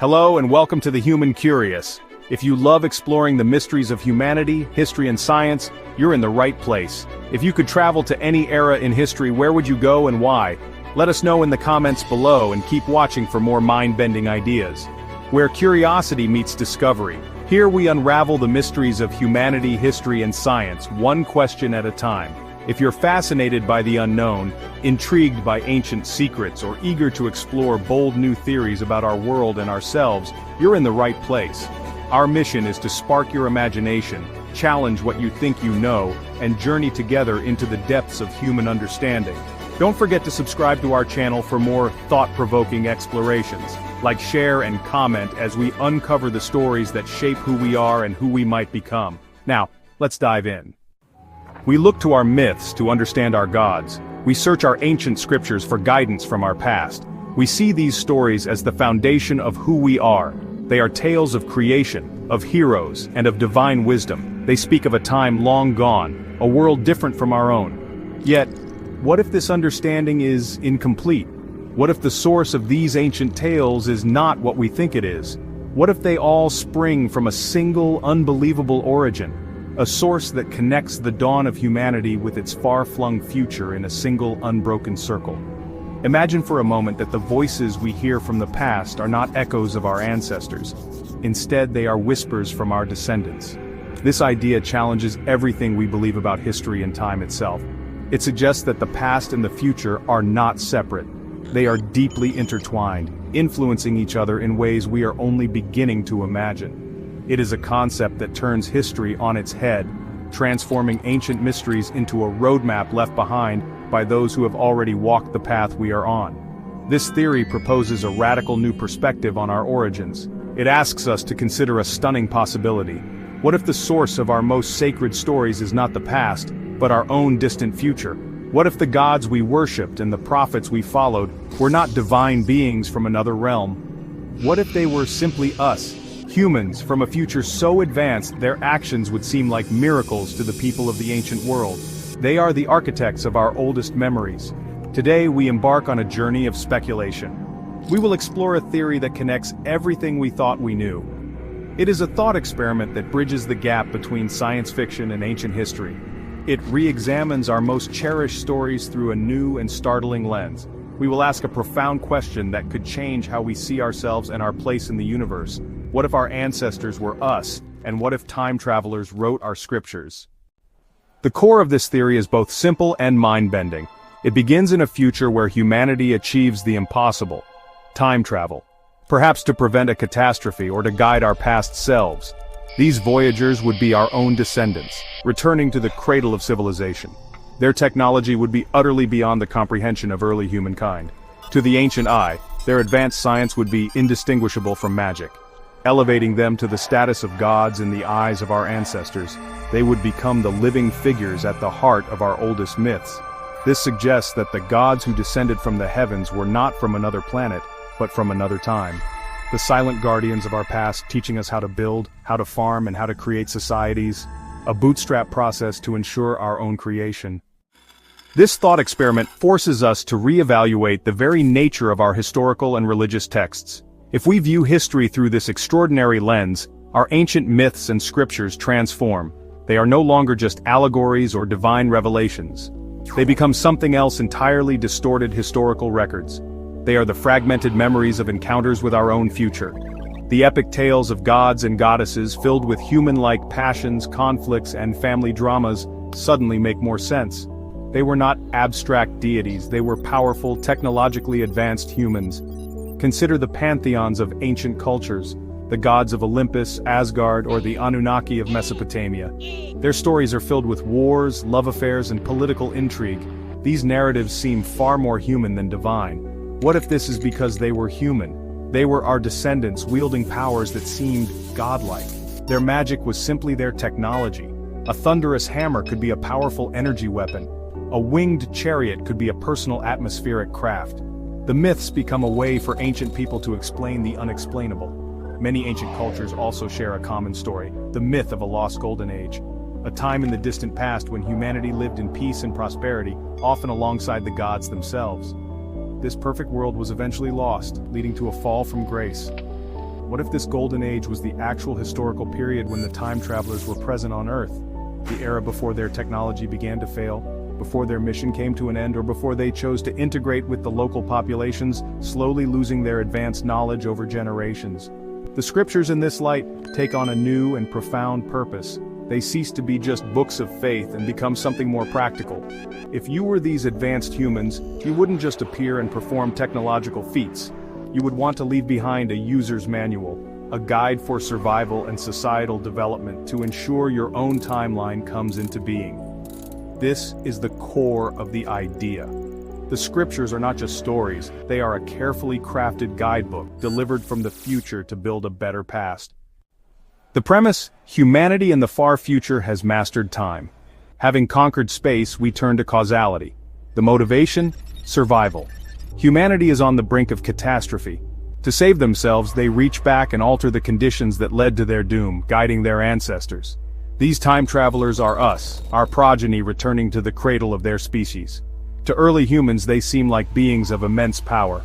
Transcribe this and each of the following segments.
Hello and welcome to The Human Curious. If you love exploring the mysteries of humanity, history and science, you're in the right place. If you could travel to any era in history, where would you go and why? Let us know in the comments below and keep watching for more mind-bending ideas. Where curiosity meets discovery, here we unravel the mysteries of humanity, history and science, one question at a time. If you're fascinated by the unknown, intrigued by ancient secrets, or eager to explore bold new theories about our world and ourselves, you're in the right place. Our mission is to spark your imagination, challenge what you think you know, and journey together into the depths of human understanding. Don't forget to subscribe to our channel for more thought-provoking explorations. Like, share, and comment as we uncover the stories that shape who we are and who we might become. Now, let's dive in. We look to our myths to understand our gods. We search our ancient scriptures for guidance from our past. We see these stories as the foundation of who we are. They are tales of creation, of heroes, and of divine wisdom. They speak of a time long gone, a world different from our own. Yet, what if this understanding is incomplete? What if the source of these ancient tales is not what we think it is? What if they all spring from a single, unbelievable origin? A source that connects the dawn of humanity with its far-flung future in a single, unbroken circle. Imagine for a moment that the voices we hear from the past are not echoes of our ancestors. Instead, they are whispers from our descendants. This idea challenges everything we believe about history and time itself. It suggests that the past and the future are not separate. They are deeply intertwined, influencing each other in ways we are only beginning to imagine. It is a concept that turns history on its head, transforming ancient mysteries into a roadmap left behind by those who have already walked the path we are on. This theory proposes a radical new perspective on our origins. It asks us to consider a stunning possibility. What if the source of our most sacred stories is not the past, but our own distant future? What if the gods we worshipped and the prophets we followed were not divine beings from another realm? What if they were simply us? Humans from a future so advanced their actions would seem like miracles to the people of the ancient world. They are the architects of our oldest memories. Today we embark on a journey of speculation. We will explore a theory that connects everything we thought we knew. It is a thought experiment that bridges the gap between science fiction and ancient history. It re-examines our most cherished stories through a new and startling lens. We will ask a profound question that could change how we see ourselves and our place in the universe. What if our ancestors were us, and what if time travelers wrote our scriptures? The core of this theory is both simple and mind-bending. It begins in a future where humanity achieves the impossible: time travel. Perhaps to prevent a catastrophe or to guide our past selves. These voyagers would be our own descendants, returning to the cradle of civilization. Their technology would be utterly beyond the comprehension of early humankind. To the ancient eye, their advanced science would be indistinguishable from magic. Elevating them to the status of gods in the eyes of our ancestors, they would become the living figures at the heart of our oldest myths. This suggests that the gods who descended from the heavens were not from another planet, but from another time. The silent guardians of our past, teaching us how to build, how to farm, and how to create societies. A bootstrap process to ensure our own creation. This thought experiment forces us to reevaluate the very nature of our historical and religious texts. If we view history through this extraordinary lens, our ancient myths and scriptures transform. They are no longer just allegories or divine revelations. They become something else entirely: distorted historical records. They are the fragmented memories of encounters with our own future. The epic tales of gods and goddesses filled with human-like passions, conflicts, and family dramas suddenly make more sense. They were not abstract deities, they were powerful, technologically advanced humans. Consider the pantheons of ancient cultures, the gods of Olympus, Asgard, or the Anunnaki of Mesopotamia. Their stories are filled with wars, love affairs, and political intrigue. These narratives seem far more human than divine. What if this is because they were human? They were our descendants wielding powers that seemed godlike. Their magic was simply their technology. A thunderous hammer could be a powerful energy weapon. A winged chariot could be a personal atmospheric craft. The myths become a way for ancient people to explain the unexplainable. Many ancient cultures also share a common story: the myth of a lost golden age. A time in the distant past when humanity lived in peace and prosperity, often alongside the gods themselves. This perfect world was eventually lost, leading to a fall from grace. What if this golden age was the actual historical period when the time travelers were present on Earth? The era before their technology began to fail, before their mission came to an end, or before they chose to integrate with the local populations, slowly losing their advanced knowledge over generations. The scriptures in this light take on a new and profound purpose. They cease to be just books of faith and become something more practical. If you were these advanced humans, you wouldn't just appear and perform technological feats. You would want to leave behind a user's manual, a guide for survival and societal development to ensure your own timeline comes into being. This is the core of the idea. The scriptures are not just stories, they are a carefully crafted guidebook delivered from the future to build a better past. The premise: humanity in the far future has mastered time. Having conquered space, we turn to causality. The motivation: survival. Humanity is on the brink of catastrophe. To save themselves, they reach back and alter the conditions that led to their doom, guiding their ancestors. These time travelers are us, our progeny returning to the cradle of their species. To early humans, they seem like beings of immense power.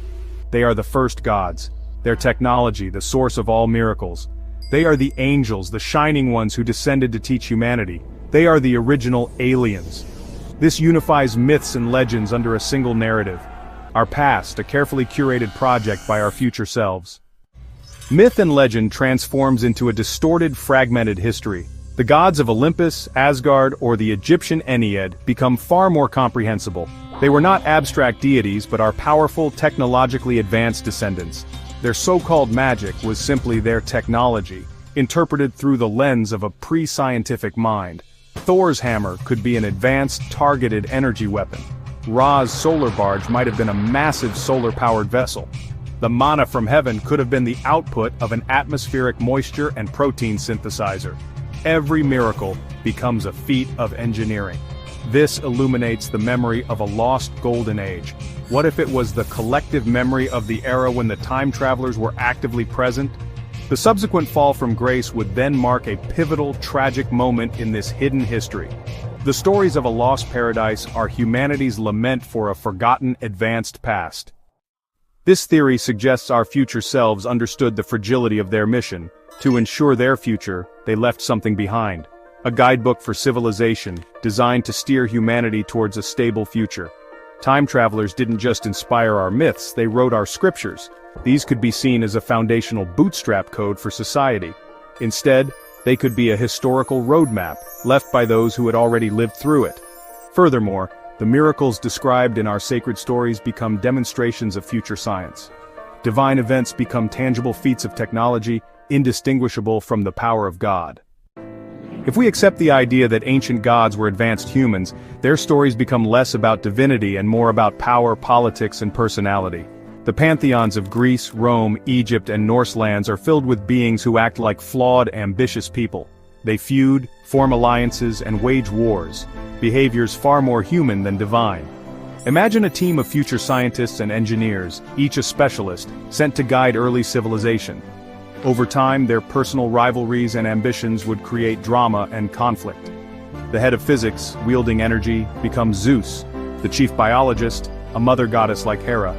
They are the first gods, their technology the source of all miracles. They are the angels, the shining ones who descended to teach humanity. They are the original aliens. This unifies myths and legends under a single narrative. Our past, a carefully curated project by our future selves. Myth and legend transforms into a distorted, fragmented history. The gods of Olympus, Asgard, or the Egyptian Ennead become far more comprehensible. They were not abstract deities but are powerful, technologically advanced descendants. Their so-called magic was simply their technology, interpreted through the lens of a pre-scientific mind. Thor's hammer could be an advanced, targeted energy weapon. Ra's solar barge might have been a massive solar-powered vessel. The manna from heaven could have been the output of an atmospheric moisture and protein synthesizer. Every miracle becomes a feat of engineering. This illuminates the memory of a lost golden age. What if it was the collective memory of the era when the time travelers were actively present? The subsequent fall from grace would then mark a pivotal, tragic moment in this hidden history. The stories of a lost paradise are humanity's lament for a forgotten, advanced past. This theory suggests our future selves understood the fragility of their mission. To ensure their future, they left something behind. A guidebook for civilization, designed to steer humanity towards a stable future. Time travelers didn't just inspire our myths, they wrote our scriptures. These could be seen as a foundational bootstrap code for society. Instead, they could be a historical roadmap, left by those who had already lived through it. Furthermore, the miracles described in our sacred stories become demonstrations of future science. Divine events become tangible feats of technology, indistinguishable from the power of God. If we accept the idea that ancient gods were advanced humans, their stories become less about divinity and more about power, politics, and personality. The pantheons of Greece, Rome, Egypt, and Norse lands are filled with beings who act like flawed, ambitious people. They feud, form alliances, and wage wars, behaviors far more human than divine. Imagine a team of future scientists and engineers, each a specialist, sent to guide early civilization. Over time, their personal rivalries and ambitions would create drama and conflict. The head of physics, wielding energy, becomes Zeus. The chief biologist, a mother goddess like Hera.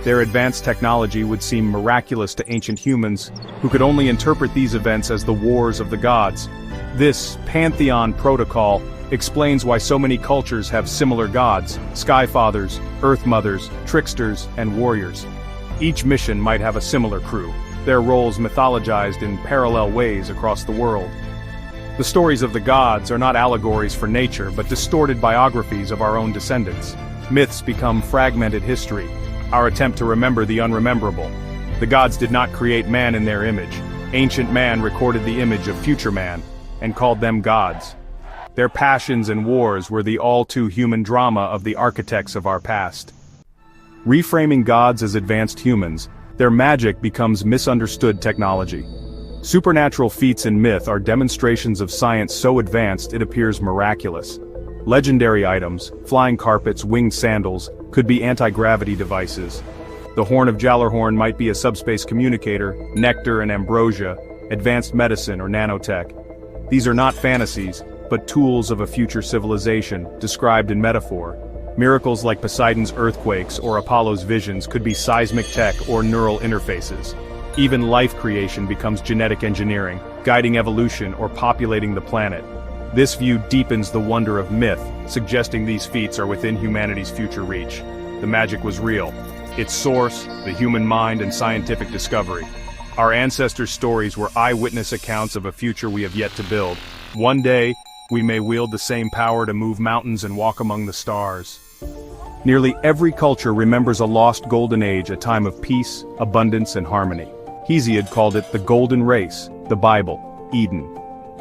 Their advanced technology would seem miraculous to ancient humans, who could only interpret these events as the wars of the gods. This Pantheon Protocol explains why so many cultures have similar gods: sky fathers, earth mothers, tricksters, and warriors. Each mission might have a similar crew, their roles mythologized in parallel ways across the world. The stories of the gods are not allegories for nature, but distorted biographies of our own descendants. Myths become fragmented history, our attempt to remember the unrememberable. The gods did not create man in their image. Ancient man recorded the image of future man, and called them gods. Their passions and wars were the all-too-human drama of the architects of our past. Reframing gods as advanced humans, their magic becomes misunderstood technology. Supernatural feats in myth are demonstrations of science so advanced it appears miraculous. Legendary items, flying carpets, winged sandals, could be anti-gravity devices. The horn of Jallarhorn might be a subspace communicator, nectar and ambrosia, advanced medicine or nanotech. These are not fantasies, but tools of a future civilization, described in metaphor. Miracles like Poseidon's earthquakes or Apollo's visions could be seismic tech or neural interfaces. Even life creation becomes genetic engineering, guiding evolution or populating the planet. This view deepens the wonder of myth, suggesting these feats are within humanity's future reach. The magic was real. Its source, the human mind and scientific discovery. Our ancestors' stories were eyewitness accounts of a future we have yet to build. One day, we may wield the same power to move mountains and walk among the stars. Nearly every culture remembers a lost golden age, a time of peace, abundance, and harmony. Hesiod called it the golden race, the Bible, Eden.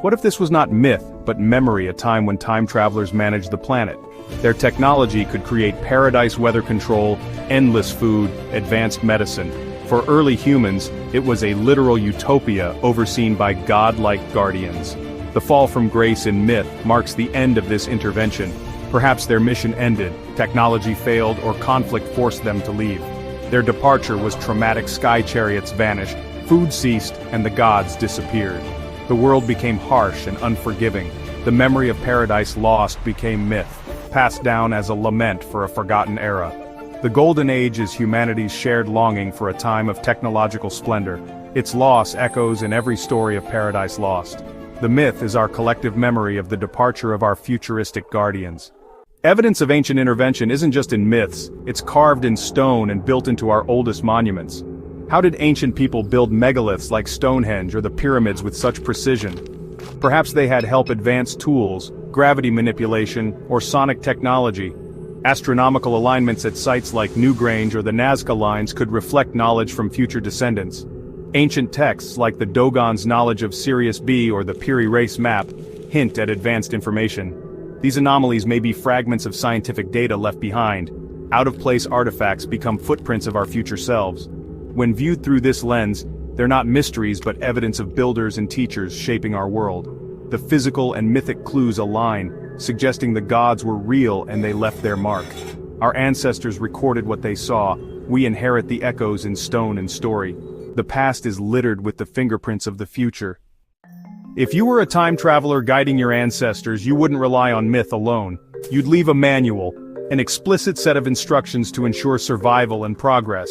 What if this was not myth, but memory, a time when time travelers managed the planet? Their technology could create paradise weather control, endless food, advanced medicine. For early humans, it was a literal utopia overseen by godlike guardians. The fall from grace in myth marks the end of this intervention. Perhaps their mission ended, technology failed, or conflict forced them to leave. Their departure was traumatic. Sky chariots vanished, food ceased, and the gods disappeared. The world became harsh and unforgiving. The memory of paradise lost became myth, passed down as a lament for a forgotten era. The Golden Age is humanity's shared longing for a time of technological splendor. Its loss echoes in every story of paradise lost. The myth is our collective memory of the departure of our futuristic guardians. Evidence of ancient intervention isn't just in myths, it's carved in stone and built into our oldest monuments. How did ancient people build megaliths like Stonehenge or the pyramids with such precision? Perhaps they had advanced tools, gravity manipulation, or sonic technology. Astronomical alignments at sites like Newgrange or the Nazca Lines could reflect knowledge from future descendants. Ancient texts like the Dogon's knowledge of Sirius B or the Piri Reis map hint at advanced information. These anomalies may be fragments of scientific data left behind. Out-of-place artifacts become footprints of our future selves. When viewed through this lens, they're not mysteries but evidence of builders and teachers shaping our world. The physical and mythic clues align, suggesting the gods were real and they left their mark. Our ancestors recorded what they saw. We inherit the echoes in stone and story. The past is littered with the fingerprints of the future. If you were a time traveler guiding your ancestors, you wouldn't rely on myth alone. You'd leave a manual, an explicit set of instructions to ensure survival and progress.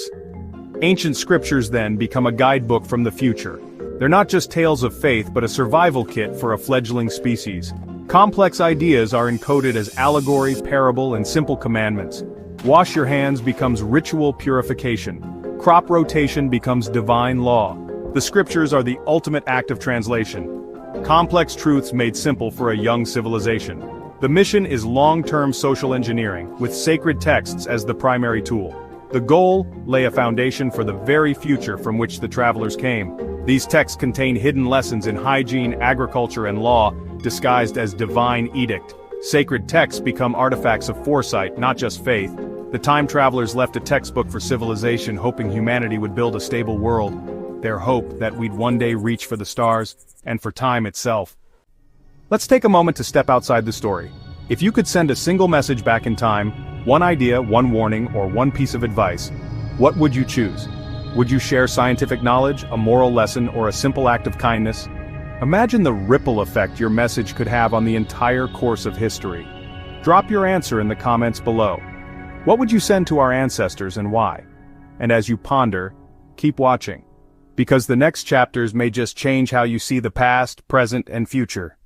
Ancient scriptures then become a guidebook from the future. They're not just tales of faith but a survival kit for a fledgling species. Complex ideas are encoded as allegory, parable, and simple commandments. Wash your hands becomes ritual purification. Crop rotation becomes divine law. The scriptures are the ultimate act of translation. Complex truths made simple for a young civilization. The mission is long-term social engineering, with sacred texts as the primary tool. The goal, lay a foundation for the very future from which the travelers came. These texts contain hidden lessons in hygiene, agriculture, and law, disguised as divine edict. Sacred texts become artifacts of foresight, not just faith. The time travelers left a textbook for civilization, hoping humanity would build a stable world. Their hope that we'd one day reach for the stars, and for time itself. Let's take a moment to step outside the story. If you could send a single message back in time, one idea, one warning, or one piece of advice, what would you choose? Would you share scientific knowledge, a moral lesson, or a simple act of kindness? Imagine the ripple effect your message could have on the entire course of history. Drop your answer in the comments below. What would you send to our ancestors and why? And as you ponder, keep watching. Because the next chapters may just change how you see the past, present, and future.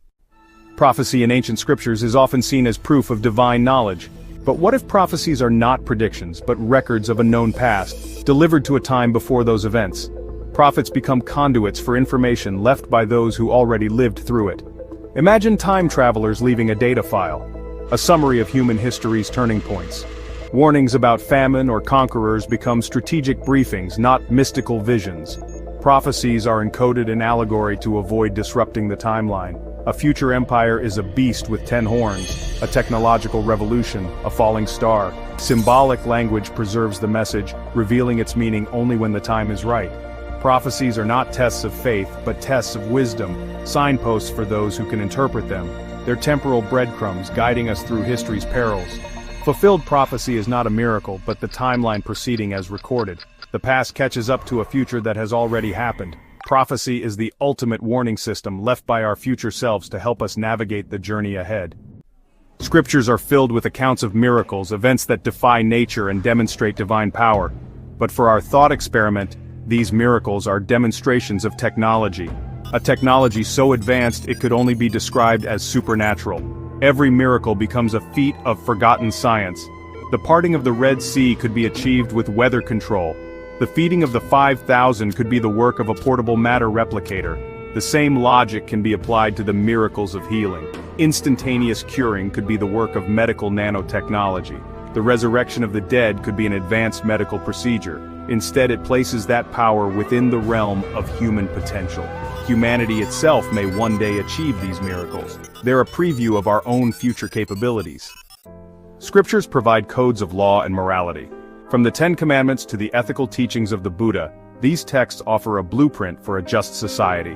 Prophecy in ancient scriptures is often seen as proof of divine knowledge. But what if prophecies are not predictions, but records of a known past, delivered to a time before those events? Prophets become conduits for information left by those who already lived through it. Imagine time travelers leaving a data file, a summary of human history's turning points. Warnings about famine or conquerors become strategic briefings, not mystical visions. Prophecies are encoded in allegory to avoid disrupting the timeline. A future empire is a beast with 10 horns, a technological revolution, a falling star. Symbolic language preserves the message, revealing its meaning only when the time is right. Prophecies are not tests of faith, but tests of wisdom, signposts for those who can interpret them. They're temporal breadcrumbs guiding us through history's perils. Fulfilled prophecy is not a miracle, but the timeline proceeding as recorded. The past catches up to a future that has already happened. Prophecy is the ultimate warning system left by our future selves to help us navigate the journey ahead. Scriptures are filled with accounts of miracles, events that defy nature and demonstrate divine power. But for our thought experiment, These miracles are demonstrations of technology. A technology so advanced it could only be described as supernatural. Every miracle becomes a feat of forgotten science. The parting of the Red Sea could be achieved with weather control. The feeding of the 5,000 could be the work of a portable matter replicator. The same logic can be applied to the miracles of healing. Instantaneous curing could be the work of medical nanotechnology. The resurrection of the dead could be an advanced medical procedure. Instead, it places that power within the realm of human potential. Humanity itself may one day achieve these miracles. They're a preview of our own future capabilities. Scriptures provide codes of law and morality. From the Ten Commandments to the ethical teachings of the Buddha, these texts offer a blueprint for a just society.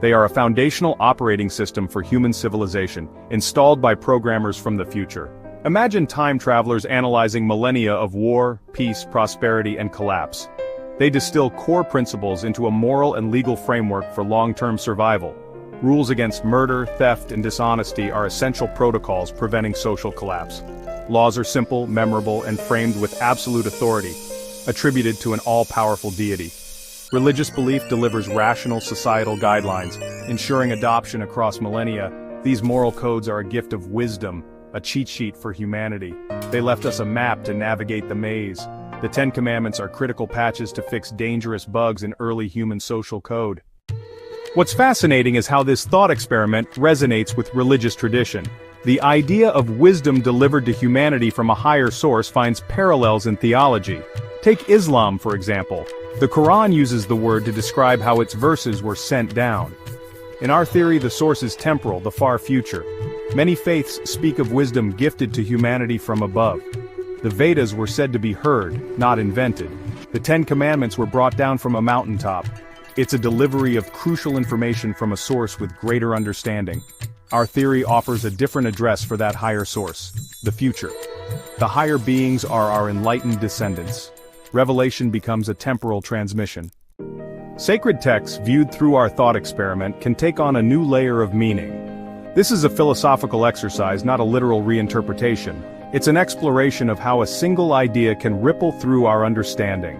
They are a foundational operating system for human civilization, installed by programmers from the future. Imagine time travelers analyzing millennia of war, peace, prosperity, and collapse. They distill core principles into a moral and legal framework for long-term survival. Rules against murder, theft, and dishonesty are essential protocols preventing social collapse. Laws are simple, memorable, and framed with absolute authority, attributed to an all-powerful deity. Religious belief delivers rational societal guidelines, ensuring adoption across millennia. These moral codes are a gift of wisdom, a cheat sheet for humanity. They left us a map to navigate the maze. The Ten Commandments are critical patches to fix dangerous bugs in early human social code. What's fascinating is how this thought experiment resonates with religious tradition. The idea of wisdom delivered to humanity from a higher source finds parallels in theology. Take Islam, for example. The Qur'an uses the word to describe how its verses were sent down. In our theory, the source is temporal, the far future. Many faiths speak of wisdom gifted to humanity from above. The Vedas were said to be heard, not invented. The Ten Commandments were brought down from a mountaintop. It's a delivery of crucial information from a source with greater understanding. Our theory offers a different address for that higher source, the future. The higher beings are our enlightened descendants. Revelation becomes a temporal transmission. Sacred texts viewed through our thought experiment can take on a new layer of meaning. This is a philosophical exercise, not a literal reinterpretation. It's an exploration of how a single idea can ripple through our understanding.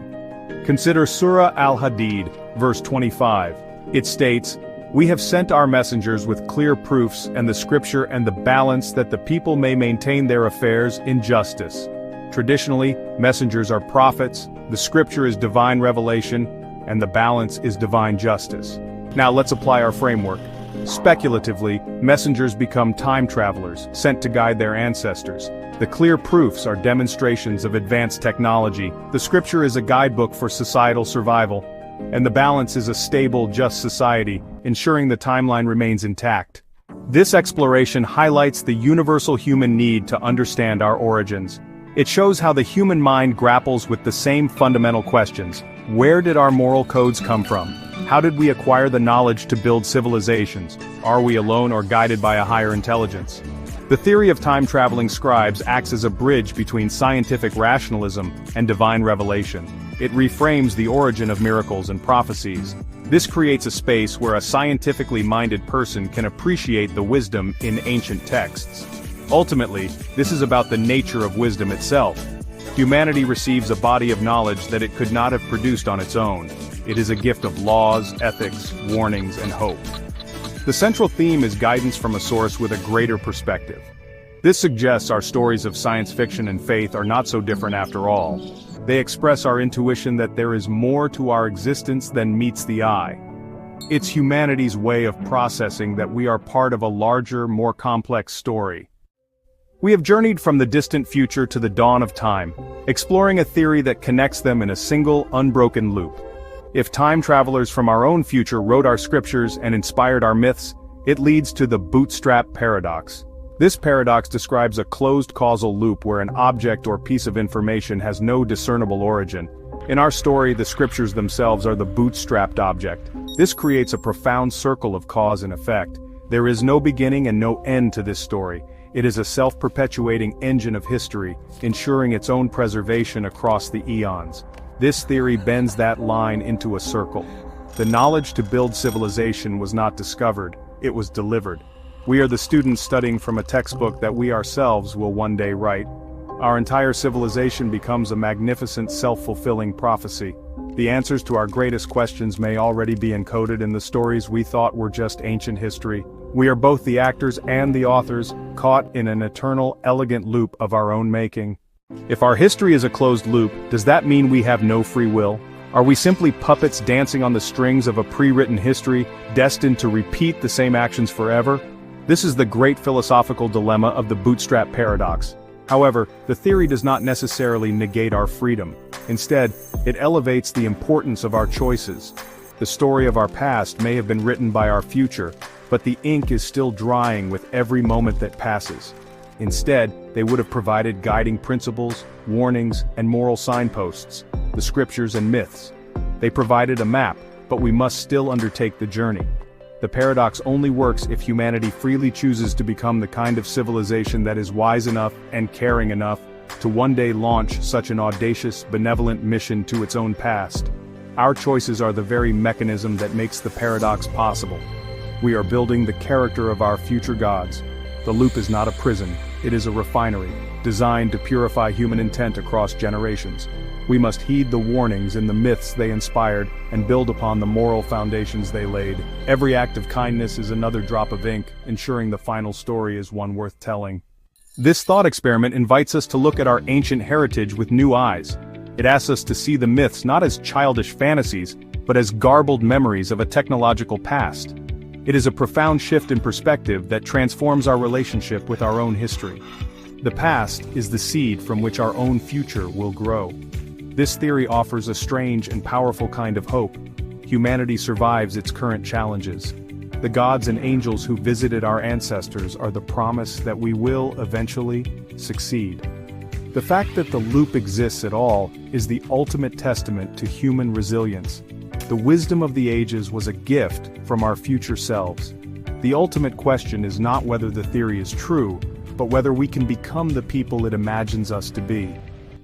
Consider Surah Al-Hadid, verse 25. It states, "We have sent our messengers with clear proofs and the scripture and the balance that the people may maintain their affairs in justice." Traditionally, messengers are prophets, the scripture is divine revelation, and the balance is divine justice. Now let's apply our framework. Speculatively, messengers become time travelers, sent to guide their ancestors. The clear proofs are demonstrations of advanced technology. The scripture is a guidebook for societal survival. And the balance is a stable, just society, ensuring the timeline remains intact. This exploration highlights the universal human need to understand our origins. It shows how the human mind grapples with the same fundamental questions. Where did our moral codes come from? How did we acquire the knowledge to build civilizations? Are we alone or guided by a higher intelligence? The theory of time-traveling scribes acts as a bridge between scientific rationalism and divine revelation. It reframes the origin of miracles and prophecies. This creates a space where a scientifically minded person can appreciate the wisdom in ancient texts. Ultimately, this is about the nature of wisdom itself. Humanity receives a body of knowledge that it could not have produced on its own. It is a gift of laws, ethics, warnings, and hope. The central theme is guidance from a source with a greater perspective. This suggests our stories of science fiction and faith are not so different after all. They express our intuition that there is more to our existence than meets the eye. It's humanity's way of processing that we are part of a larger, more complex story. We have journeyed from the distant future to the dawn of time, exploring a theory that connects them in a single, unbroken loop. If time travelers from our own future wrote our scriptures and inspired our myths, it leads to the bootstrap paradox. This paradox describes a closed causal loop where an object or piece of information has no discernible origin. In our story, the scriptures themselves are the bootstrapped object. This creates a profound circle of cause and effect. There is no beginning and no end to this story. It is a self-perpetuating engine of history, ensuring its own preservation across the eons. This theory bends that line into a circle. The knowledge to build civilization was not discovered, it was delivered. We are the students studying from a textbook that we ourselves will one day write. Our entire civilization becomes a magnificent self-fulfilling prophecy. The answers to our greatest questions may already be encoded in the stories we thought were just ancient history. We are both the actors and the authors, caught in an eternal, elegant loop of our own making. If our history is a closed loop, does that mean we have no free will? Are we simply puppets dancing on the strings of a pre-written history, destined to repeat the same actions forever? This is the great philosophical dilemma of the bootstrap paradox. However, the theory does not necessarily negate our freedom. Instead, it elevates the importance of our choices. The story of our past may have been written by our future, but the ink is still drying with every moment that passes. Instead, they would have provided guiding principles, warnings, and moral signposts, the scriptures and myths. They provided a map, but we must still undertake the journey. The paradox only works if humanity freely chooses to become the kind of civilization that is wise enough and caring enough to one day launch such an audacious, benevolent mission to its own past. Our choices are the very mechanism that makes the paradox possible. We are building the character of our future gods. The loop is not a prison, it is a refinery, designed to purify human intent across generations. We must heed the warnings in the myths they inspired and build upon the moral foundations they laid. Every act of kindness is another drop of ink, ensuring the final story is one worth telling. This thought experiment invites us to look at our ancient heritage with new eyes. It asks us to see the myths not as childish fantasies, but as garbled memories of a technological past. It is a profound shift in perspective that transforms our relationship with our own history. The past is the seed from which our own future will grow. This theory offers a strange and powerful kind of hope. Humanity survives its current challenges. The gods and angels who visited our ancestors are the promise that we will eventually succeed. The fact that the loop exists at all is the ultimate testament to human resilience. The wisdom of the ages was a gift from our future selves. The ultimate question is not whether the theory is true, but whether we can become the people it imagines us to be.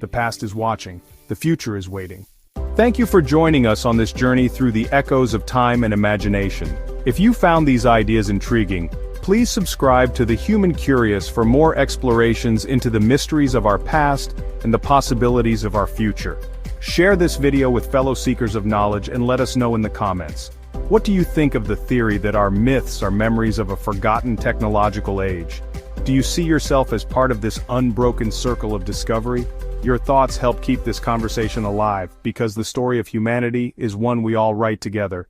The past is watching. The future is waiting. Thank you for joining us on this journey through the echoes of time and imagination. If you found these ideas intriguing, please subscribe to The Human Curious for more explorations into the mysteries of our past and the possibilities of our future. Share this video with fellow seekers of knowledge and let us know in the comments. What do you think of the theory that our myths are memories of a forgotten technological age? Do you see yourself as part of this unbroken circle of discovery? Your thoughts help keep this conversation alive, because the story of humanity is one we all write together.